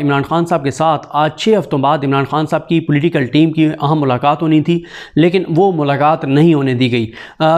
इमरान खान साहब के साथ आज 6 हफ्तों बाद इमरान खान साहब की पॉलिटिकल टीम की अहम मुलाकात होनी थी, लेकिन वो मुलाकात नहीं होने दी गई।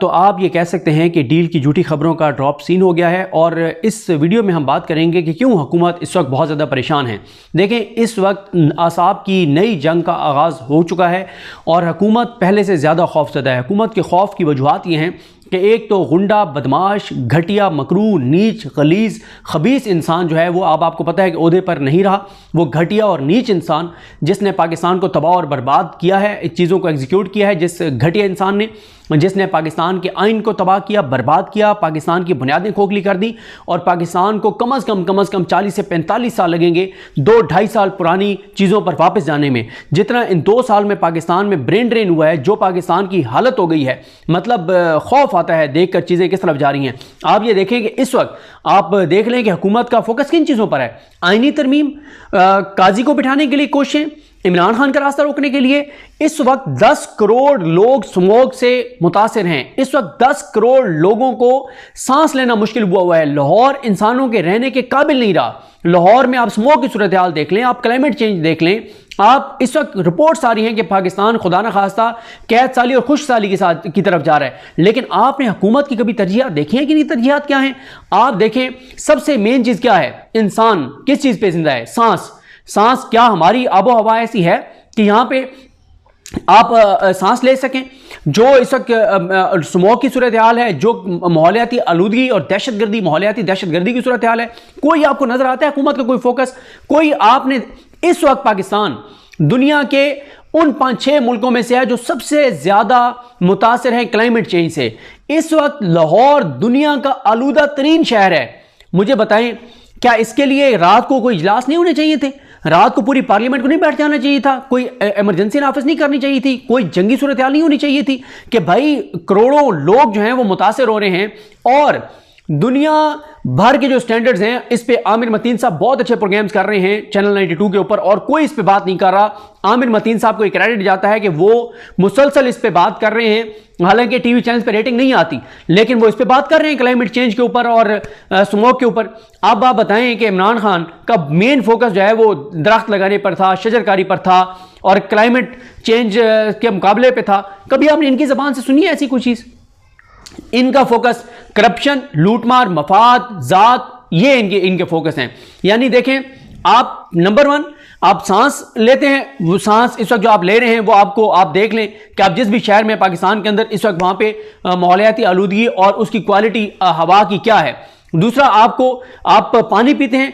तो आप ये कह सकते हैं कि डील की झूठी खबरों का ड्रॉप सीन हो गया है। और इस वीडियो में हम बात करेंगे कि क्यों हुकूमत इस वक्त बहुत ज़्यादा परेशान है। देखें, इस वक्त आसाब की नई जंग का आगाज़ हो चुका है और हुकूमत पहले से ज़्यादा खौफज़दा है। हुकूमत के खौफ की वजूहात ये हैं कि एक तो गुंडा, बदमाश, घटिया, मकरू, नीच, गलीज़, खबीस इंसान जो है वो अब आपको पता है कि ओहदे पर नहीं रहा। वो घटिया और नीच इंसान जिसने पाकिस्तान को तबाह और बर्बाद किया है, इस चीज़ों को एग्जीक्यूट किया है, जिस घटिया इंसान ने जिसने पाकिस्तान के आइन को तबाह किया, बर्बाद किया, पाकिस्तान की बुनियादें खोखली कर दी और पाकिस्तान को कम अज़ कम 40 से 45 साल लगेंगे 2-2.5 साल पुरानी चीज़ों पर वापस जाने में। जितना इन 2 साल में पाकिस्तान में ब्रेन ड्रेन हुआ है, जो पाकिस्तान की हालत हो गई है, मतलब खौफ आता है देख कर चीज़ें किस तरफ जा रही हैं। आप ये देखें कि इस वक्त आप देख लें कि हुकूमत का फोकस किन चीज़ों पर है। आइनी तरमीम, काजी को बिठाने के लिए कोशिशें, इमरान खान का रास्ता रोकने के लिए। इस वक्त 10 करोड़ लोग स्मोक से मुतासिर हैं। इस वक्त 10 करोड़ लोगों को सांस लेना मुश्किल हुआ है। लाहौर इंसानों के रहने के काबिल नहीं रहा। लाहौर में आप स्मोक की सूरत हाल देख लें, आप क्लाइमेट चेंज देख लें। आप इस वक्त रिपोर्ट्स आ रही हैं कि पाकिस्तान खुदा न खास्ता कैद साली और खुश साली की तरफ जा रहा है। लेकिन आपने हुकूमत की कभी तरजीहात देखी हैं कि नहीं? तरजीहात क्या हैं आप देखें। सबसे मेन चीज़ क्या है? इंसान किस चीज़ पे जिंदा है? सांस। क्या हमारी आबो हवा ऐसी है कि यहां पे आप सांस ले सकें? जो इस वक्त स्मोक की सूरत हाल है, जो माहौलियाती आलूदगी और दहशतगर्दी, माहौलियाती दहशतगर्दी की सूरत हाल है, कोई आपको नजर आता है हुकूमत का कोई फोकस? कोई आपने इस वक्त पाकिस्तान दुनिया के उन 5-6 मुल्कों में से है जो सबसे ज्यादा मुतासिर हैं क्लाइमेट चेंज से। इस वक्त लाहौर दुनिया का आलूदा तरीन शहर है। मुझे बताएं, क्या इसके लिए रात को कोई इजलास नहीं होने चाहिए थे? रात को पूरी पार्लियामेंट को नहीं बैठ जाना चाहिए था? कोई इमरजेंसी नाफिज नहीं करनी चाहिए थी? कोई जंगी सूरत हाल नहीं होनी चाहिए थी कि भाई करोड़ों लोग जो हैं वो मुतासिर हो रहे हैं? और दुनिया भर के जो स्टैंडर्ड्स हैं, इस पे आमिर मतीन साहब बहुत अच्छे प्रोग्राम्स कर रहे हैं चैनल 92 के ऊपर और कोई इस पे बात नहीं कर रहा। आमिर मतीन साहब को क्रेडिट जाता है कि वो मुसलसल इस पे बात कर रहे हैं। हालांकि टीवी चैनल पे रेटिंग नहीं आती, लेकिन वो इस पे बात कर रहे हैं क्लाइमेट चेंज के ऊपर और स्मोक के ऊपर। अब आप बताएं कि इमरान खान का मेन फोकस जो है वो दरख्त लगाने पर था, शजरकारी पर था और क्लाइमेट चेंज के मुकाबले पे था। कभी आपने इनकी जबान से सुनी है ऐसी कोई चीज? इनका फोकस करप्शन, लूटमार, मफाद, जात, ये इनके फोकस हैं। यानी देखें, आप नंबर 1 आप सांस लेते हैं, वो सांस इस वक्त जो आप ले रहे हैं वो आप देख लें कि आप जिस भी शहर में पाकिस्तान के अंदर इस वक्त वहां पे माहौलियाती आलूदगी और उसकी क्वालिटी हवा की क्या है। दूसरा, आप पानी पीते हैं,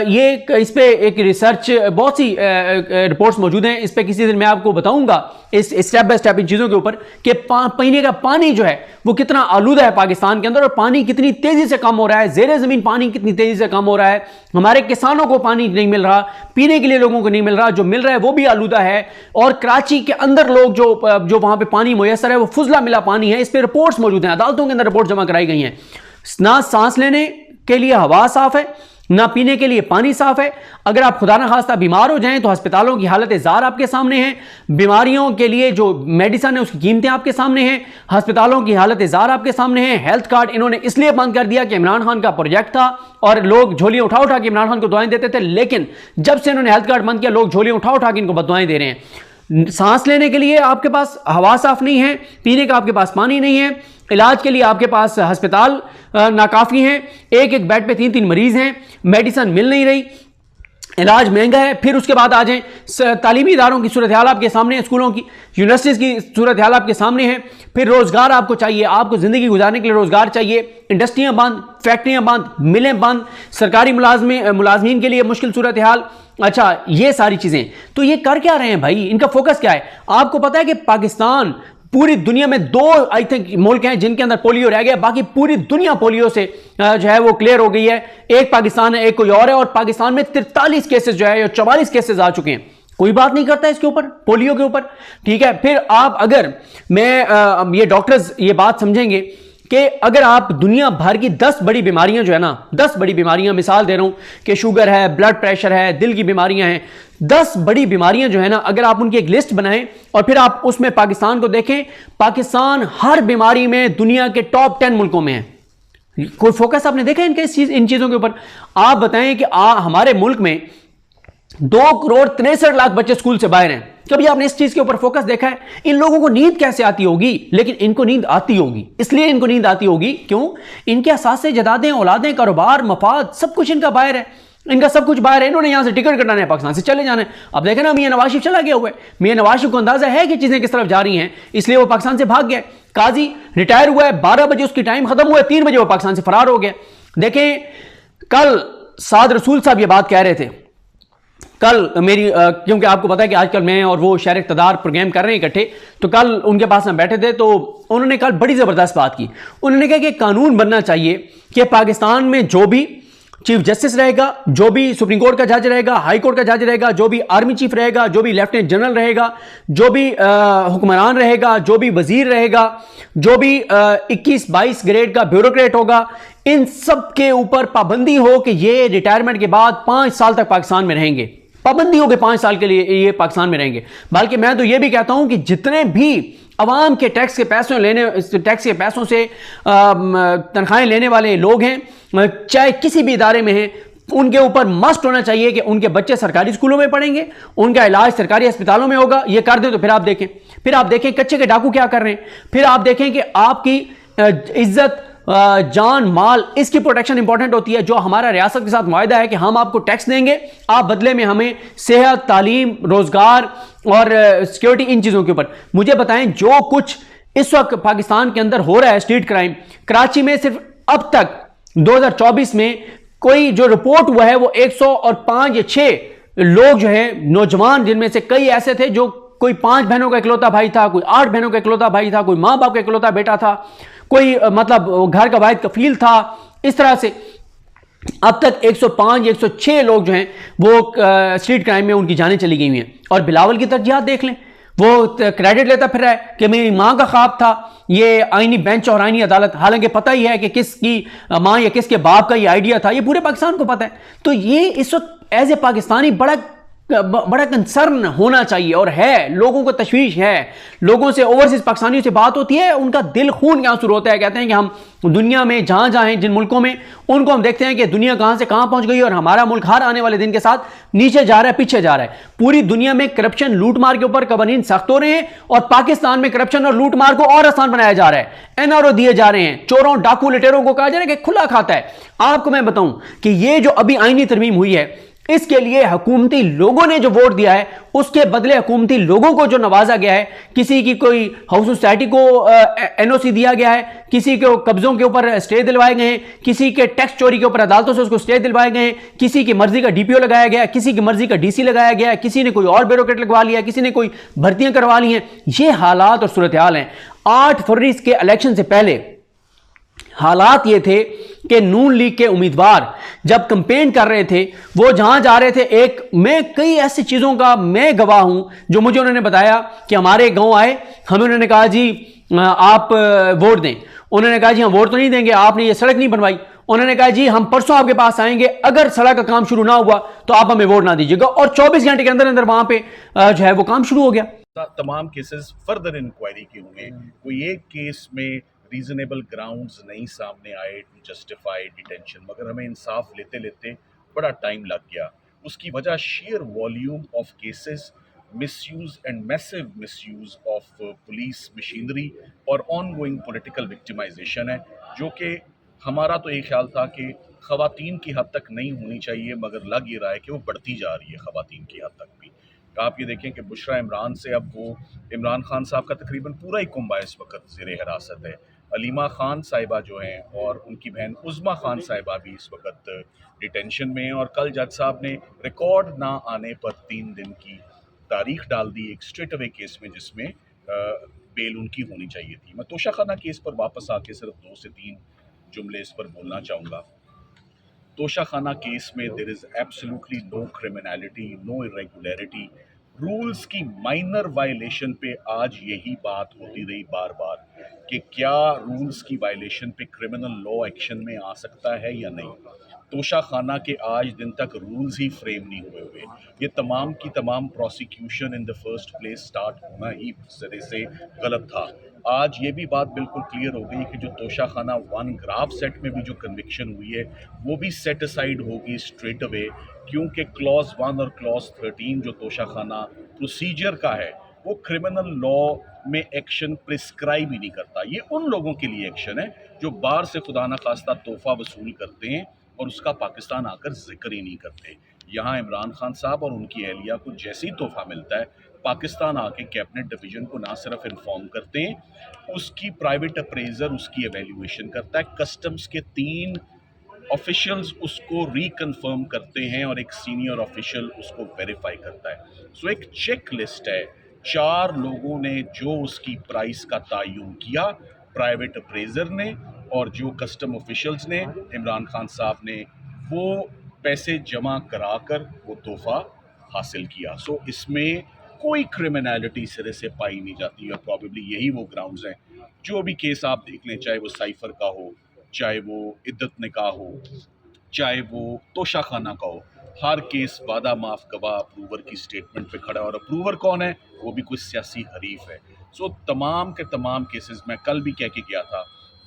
ये इस पे एक रिसर्च, बहुत सी रिपोर्ट्स मौजूद हैं, इस पे किसी दिन मैं आपको बताऊंगा इस स्टेप बाय स्टेप इन चीज़ों के ऊपर कि पीने का पानी जो है वो कितना आलूदा है पाकिस्तान के अंदर और पानी कितनी तेज़ी से कम हो रहा है। ज़ेरे ज़मीन पानी कितनी तेज़ी से कम हो रहा है। हमारे किसानों को पानी नहीं मिल रहा, पीने के लिए लोगों को नहीं मिल रहा, जो मिल रहा है वो भी आलूदा है। और कराची के अंदर लोग जो वहाँ पर पानी मुयसर है वो फुजला मिला पानी है। इस पर रिपोर्ट्स मौजूद हैं, अदालतों के अंदर रिपोर्ट जमा कराई गई हैं। ना सांस लेने के लिए हवा साफ है, ना पीने के लिए पानी साफ है। अगर आप खुदा न खास्ता बीमार हो जाएं तो अस्पतालों की हालत ज़ार आपके सामने है। बीमारियों के लिए जो मेडिसिन है उसकी कीमतें आपके सामने हैं। अस्पतालों की हालत ज़ार आपके सामने है। हेल्थ कार्ड इन्होंने इसलिए बंद कर दिया कि इमरान खान का प्रोजेक्ट था और लोग झोलियां उठा उठा के इमरान खान को दुआएं देते थे, लेकिन जब से इन्होंने हेल्थ कार्ड बंद किया लोग झोलियां उठा उठा के इनको बददुआएं दे रहे हैं। सांस लेने के लिए आपके पास हवा साफ नहीं है, पीने का आपके पास पानी नहीं है, इलाज के लिए आपके पास अस्पताल नाकाफी हैं, एक बेड पे 3-3 मरीज हैं, मेडिसिन मिल नहीं रही, इलाज महंगा है। फिर उसके बाद आ जाएं तालीमी इदारों की सूरत हाल आपके सामने है, स्कूलों की, यूनिवर्सिटीज़ की सूरत हाल आपके सामने है। फिर रोज़गार आपको चाहिए, आपको ज़िंदगी गुजारने के लिए रोज़गार चाहिए। इंडस्ट्रियाँ बंद, फैक्ट्रियाँ बंद, मिलें बंद, सरकारी मुलाजमीन के लिए मुश्किल सूरत हाल। अच्छा, ये सारी चीज़ें तो ये कर क्या रहे हैं भाई? इनका फोकस क्या है? आपको पता है कि पाकिस्तान पूरी दुनिया में 2 आई थिंक मुल्क हैं जिनके अंदर पोलियो रह गया, बाकी पूरी दुनिया पोलियो से जो है वो क्लियर हो गई है। एक पाकिस्तान है, एक कोई और है, और पाकिस्तान में 43 केसेस जो है 44 केसेस आ चुके हैं। कोई बात नहीं करता इसके ऊपर, पोलियो के ऊपर, ठीक है। फिर आप अगर ये डॉक्टर्स ये बात समझेंगे कि अगर आप दुनिया भर की 10 बड़ी बीमारियां जो है ना, 10 बड़ी बीमारियां, मिसाल दे रहा हूं कि शुगर है, ब्लड प्रेशर है, दिल की बीमारियां हैं, 10 बड़ी बीमारियां जो है ना, अगर आप उनकी एक लिस्ट बनाएं और फिर आप उसमें पाकिस्तान को देखें, पाकिस्तान हर बीमारी में दुनिया के टॉप 10 मुल्कों में है। कोई फोकस आपने देखा इन चीजों के ऊपर? आप बताएं कि हमारे मुल्क में 2 करोड़ 63 लाख बच्चे स्कूल से बाहर हैं। कभी आपने इस चीज के ऊपर फोकस देखा है? इन लोगों को नींद कैसे आती होगी? लेकिन इनको नींद आती होगी। इसलिए इनको नींद आती होगी क्यों? इनके असासे, जदादें, औलादें, कारोबार, मफाद, सब कुछ इनका बाहर है। इनका सब कुछ बाहर है। इन्होंने यहां से टिकट कटाना है, पाकिस्तान से चले जाना है। अब देखें ना, मियां नवाज शरीफ चला गया हुआ है। मियां नवाज शरीफ को अंदाजा है कि चीजें किस तरफ जा रही हैं, इसलिए वो पाकिस्तान से भाग गया। काजी रिटायर हुआ है, 12 बजे उसकी टाइम खत्म हुआ है, 3 बजे वो पाकिस्तान से फरार हो गया। देखें, कल साद रसूल साहब ये बात कह रहे थे। कल मेरी क्योंकि आपको पता है कि आजकल मैं और वो शहर इक़्तिदार प्रोग्राम कर रहे हैं इकट्ठे, तो कल उनके पास हम बैठे थे, तो उन्होंने कल बड़ी ज़बरदस्त बात की। उन्होंने कहा कि कानून बनना चाहिए कि पाकिस्तान में जो भी चीफ जस्टिस रहेगा, जो भी सुप्रीम कोर्ट का जज रहेगा, हाई कोर्ट का जज रहेगा, जो भी आर्मी चीफ रहेगा, जो भी लेफ्टिनेंट जनरल रहेगा, जो भी हुक्मरान रहेगा, जो भी वजीर रहेगा, जो भी 21-22 ग्रेड का ब्यूरोक्रेट होगा, इन सब के ऊपर पाबंदी हो कि ये रिटायरमेंट के बाद 5 साल तक पाकिस्तान में रहेंगे। पाबंदी हो कि 5 साल के लिए ये पाकिस्तान में रहेंगे। बल्कि मैं तो ये भी कहता हूं कि जितने भी अवाम के टैक्स के पैसों से तनख्वाहें लेने वाले लोग हैं, चाहे किसी भी इदारे में हैं, उनके ऊपर मस्ट होना चाहिए कि उनके बच्चे सरकारी स्कूलों में पढ़ेंगे, उनका इलाज सरकारी अस्पतालों में होगा। ये कर दें तो फिर आप देखें कच्चे के डाकू क्या कर रहे हैं। फिर आप देखें कि आपकी इज्जत, जान, माल, इसकी प्रोटेक्शन इंपॉर्टेंट होती है। जो हमारा रियासत के साथ मुआहदा है कि हम आपको टैक्स देंगे, आप बदले में हमें सेहत, तालीम, रोजगार और सिक्योरिटी, इन चीजों के ऊपर। मुझे बताएं, जो कुछ इस वक्त पाकिस्तान के अंदर हो रहा है स्ट्रीट क्राइम, कराची में सिर्फ अब तक 2024 में कोई जो रिपोर्ट हुआ है वो 105 या 6 लोग जो है नौजवान, जिनमें से कई ऐसे थे जो कोई 5 बहनों का इकलौता भाई था, कोई 8 बहनों का इकलौता भाई था, कोई मां बाप का इकलौता बेटा था, कोई मतलब घर का वाहिद कफील था। इस तरह से अब तक 105 या 106 लोग जो हैं वो स्ट्रीट क्राइम में उनकी जानें चली गई हुई हैं। और बिलावल की तरजीहात देख लें, वो क्रेडिट लेता फिर रहा है कि मेरी मां का ख्वाब था ये आईनी बेंच और आईनी अदालत, हालांकि पता ही है कि किसकी मां या किसके बाप का ये आइडिया था, ये पूरे पाकिस्तान को पता है। तो ये इस वक्त एज ए पाकिस्तानी बड़ा कंसर्न होना चाहिए, और है, लोगों को तशवीश है। लोगों से, ओवरसीज पाकिस्तानियों से बात होती है, उनका दिल खून के आंसू होता है। कहते हैं कि हम दुनिया में जहां जहां हैं, जिन मुल्कों में, उनको हम देखते हैं कि दुनिया कहां से कहां पहुंच गई, और हमारा मुल्क हर आने वाले दिन के साथ नीचे जा रहा है, पीछे जा रहा है। पूरी दुनिया में करप्शन, लूटमार के ऊपर कवानीन सख्त हो रहे हैं, और पाकिस्तान में करप्शन और लूटमार को और आसान बनाया जा रहा है। एनआरओ दिए जा रहे हैं, चोरों, डाकू, लुटेरों को कहा जा रहा है कि खुला खाता है। आपको मैं बताऊं कि ये जो अभी आईनी तरमीम हुई है, इसके लिए हुकूमती लोगों ने जो वोट दिया है, उसके बदले हुकूमती लोगों को जो नवाजा गया है, किसी की कोई हाउस सोसाइटी को एनओसी दिया गया है, किसी के कब्जों के ऊपर स्टे दिलवाए गए हैं, किसी के टैक्स चोरी के ऊपर अदालतों से उसको स्टे दिलवाए गए हैं, किसी की मर्जी का डीपीओ लगाया गया है, किसी की मर्जी का डीसी लगाया गया है, किसी ने कोई और ब्यूरोक्रेट लगवा लिया, किसी ने कोई भर्तियां करवा ली हैं। ये हालात और सूरत हाल हैं। 8 फरवरी के इलेक्शन से पहले हालात ये थे कि नून लीग के उम्मीदवार जब कैंपेन कर रहे थे, वो जहां जा रहे थे, मैं कई ऐसी चीजों का मैं गवाह हूं जो मुझे उन्होंने बताया कि हमारे गांव आए, हमें उन्होंने कहा जी आप वोट दें। उन्होंने कहा जी हम वोट तो नहीं देंगे, आपने ये सड़क नहीं बनवाई। उन्होंने कहा जी हम परसों आपके पास आएंगे, अगर सड़क का काम शुरू ना हुआ तो आप हमें वोट ना दीजिएगा। और 24 घंटे के अंदर अंदर वहां पे जो है वो काम शुरू हो गया। तमाम केसेस फर्दर इंक्वायरी के होंगे। कोई एक केस में रीजनेबल ग्राउंड्स नहीं सामने आए टू जस्टिफाई डिटेंशन, मगर हमें इंसाफ लेते लेते बड़ा टाइम लग गया। उसकी वजह share volume of cases, misuse and massive misuse of police machinery और ऑनगोइंग पॉलिटिकल विक्टिमाइजेशन है, जो कि हमारा तो एक ख्याल था कि खवातीन की हद तक नहीं होनी चाहिए, मगर लग ये रहा है कि वो बढ़ती जा रही है खवातीन की हद तक भी। आप ये देखें कि बुशरा इमरान से अब वो इमरान खान साहब का तकरीबन पूरा ही कुंबा इस वक्त ज़ेरे हिरासत है। अलीमा खान साहिबा जो हैं और उनकी बहन उज़्मा खान साहिबा भी इस वक्त डिटेंशन में हैं, और कल जज साहब ने रिकॉर्ड ना आने पर 3 दिन की तारीख डाल दी एक स्ट्रेट अवे केस में, जिसमें बेल उनकी होनी चाहिए थी। मैं तोशाखाना केस पर वापस आके सिर्फ 2 से 3 जुमले इस पर बोलना चाहूँगा। तोशाखाना केस में there is absolutely no criminality, no irregularity. Rules की माइनर वायलेशन पे आज यही बात होती रही बार बार कि क्या रूल्स की वायलेशन पे क्रिमिनल लॉ एक्शन में आ सकता है या नहीं। तोशा खाना के आज दिन तक रूल्स ही फ्रेम नहीं हुए हुए। ये तमाम की तमाम prosecution in the first place start होना ही सिरे से गलत था। आज ये भी बात बिल्कुल क्लियर हो गई कि जो तोशा खाना 1 ग्राफ सेट में भी जो कन्विक्शन हुई है, वो भी सेट असाइड होगी स्ट्रेट अवे, क्योंकि क्लॉज़ 1 और क्लॉज़ 13 जो तोशा खाना प्रोसीजर का है, वो क्रिमिनल लॉ में एक्शन प्रिस्क्राइब ही नहीं करता। ये उन लोगों के लिए एक्शन है जो बाहर से खुदा ना खास्ता तोहफ़ा वसूल करते हैं और उसका पाकिस्तान आकर ज़िक्र ही नहीं करते। यहाँ इमरान खान साहब और उनकी अहलिया को जैसे ही तोहफ़ा मिलता है, पाकिस्तान आके कैबिनेट डिवीज़न को ना सिर्फ इन्फॉर्म करते हैं, उसकी प्राइवेट अप्रेज़र उसकी एवेल्यूएशन करता है। कस्टम्स के 3 ऑफिशियल्स उसको रिकन्फर्म करते हैं और एक सीनियर ऑफिशियल उसको वेरीफाई करता है। सो एक चेक लिस्ट है, 4 लोगों ने जो उसकी प्राइस का तयन किया, प्राइवेट अप्रेजर ने और जो कस्टम ऑफिशियल्स ने, इमरान खान साहब ने वो पैसे जमा कराकर वो तोहफा हासिल किया। सो इसमें कोई क्रिमिनलिटी सिरे से पाई नहीं जाती और प्रॉबेबली यही वो ग्राउंड्स हैं। जो भी केस आप देख लें, चाहे वो साइफर का हो, चाहे वो इद्दत निकाह हो, चाहे वो तोशा खाना का हो, हर केस वादा माफ गवाह अप्रूवर की स्टेटमेंट पे खड़ा है और अप्रूवर कौन है? वो भी कोई सियासी हरीफ है। सो तमाम के तमाम केसेस, मैं कल भी कह के गया था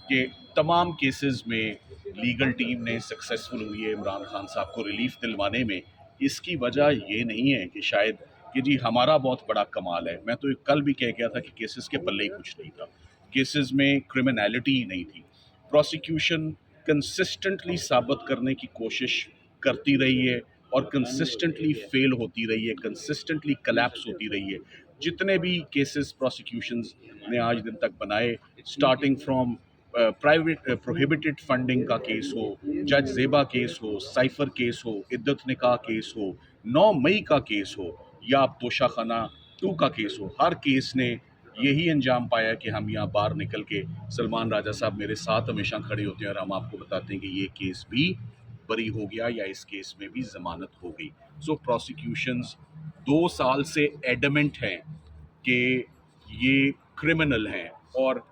कि तमाम केसेस में लीगल टीम ने सक्सेसफुल हुई है इमरान खान साहब को रिलीफ दिलवाने में। इसकी वजह ये नहीं है कि शायद कि जी हमारा बहुत बड़ा कमाल है। मैं तो कल भी कह गया था कि केसेस के पल्ले ही कुछ नहीं था, केसेस में क्रिमिनलिटी ही नहीं थी। प्रोसिक्यूशन कंसिस्टेंटली साबित करने की कोशिश करती रही है और कंसिस्टेंटली फेल होती रही है, कंसिस्टेंटली कलैप्स होती रही है। जितने भी केसेस प्रोसिक्यूशंस ने आज दिन तक बनाए, starting from private prohibited funding का केस हो, जज जेबा केस हो, साइफर केस हो, इद्दत निकाह केस हो, 9 मई का केस हो या अब तोशा खाना 2 का केस हो, हर केस ने यही अंजाम पाया कि हम यहाँ बाहर निकल के, सलमान राजा साहब मेरे साथ हमेशा खड़े होते हैं और हम आपको बताते हैं कि ये केस भी बरी हो गया या इस केस में भी जमानत हो गई। सो प्रोसिक्यूशंस 2 साल से एडमेंट हैं कि ये क्रिमिनल हैं और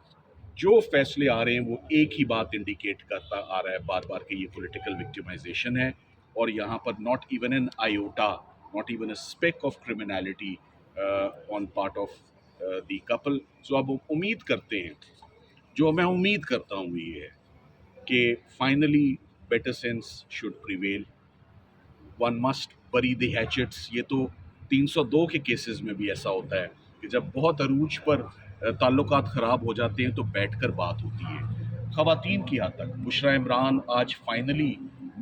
जो फैसले आ रहे हैं वो एक ही बात इंडिकेट करता आ रहा है बार बार कि ये पॉलिटिकल विक्टिमाइजेशन है और यहाँ पर not even an iota, not even a speck of criminality on part of the couple. So अब उम्मीद करते हैं, जो मैं उम्मीद करता हूँ ये है कि finally better sense should prevail, one must bury the hatchets. ये तो 302 के केसेस में भी ऐसा होता है कि जब बहुत अरूज पर ताल्लुकात ख़राब हो जाते हैं तो बैठकर बात होती है। ख़वातीन की हद तक बुशरा इमरान आज फाइनली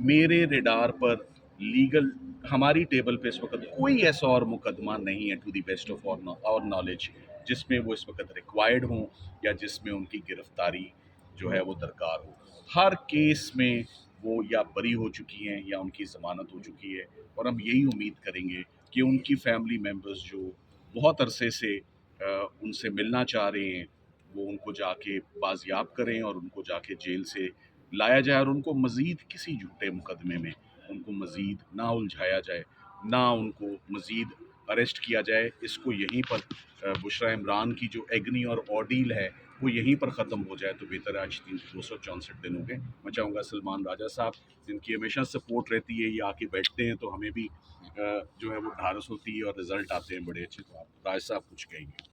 मेरे रेडार पर लीगल, हमारी टेबल पे इस वक्त कोई ऐसा और मुकदमा नहीं है टू द बेस्ट ऑफ और नॉलेज जिसमें वो इस वक्त रिक्वायर्ड हों या जिसमें उनकी गिरफ्तारी जो है वो दरकार हो। हर केस में वो या बरी हो चुकी हैं या उनकी ज़मानत हो चुकी है और हम यही उम्मीद करेंगे कि उनकी फैमिली मेम्बर्स जो बहुत अरसे से उनसे मिलना चाह रहे हैं, वो उनको जाके बाजियाब करें और उनको जाके जेल से लाया जाए और उनको मज़ीद किसी झूठे मुकदमे में उनको मज़ीद ना उलझाया जाए, ना उनको मज़ीद अरेस्ट किया जाए। इसको यहीं पर बुशरा इमरान की जो एग्नी और ऑर्डील है वो यहीं पर ख़त्म हो जाए तो बेहतर है। आज 264 दिन हो गए। मैं चाहूँगा सलमान राजा साहब, जिनकी हमेशा सपोर्ट रहती है, ये आके बैठते हैं तो हमें भी जो है वो ढारस होती है और रिज़ल्ट आते हैं बड़े अच्छे। तो आप राज साहब कुछ कहेंगे?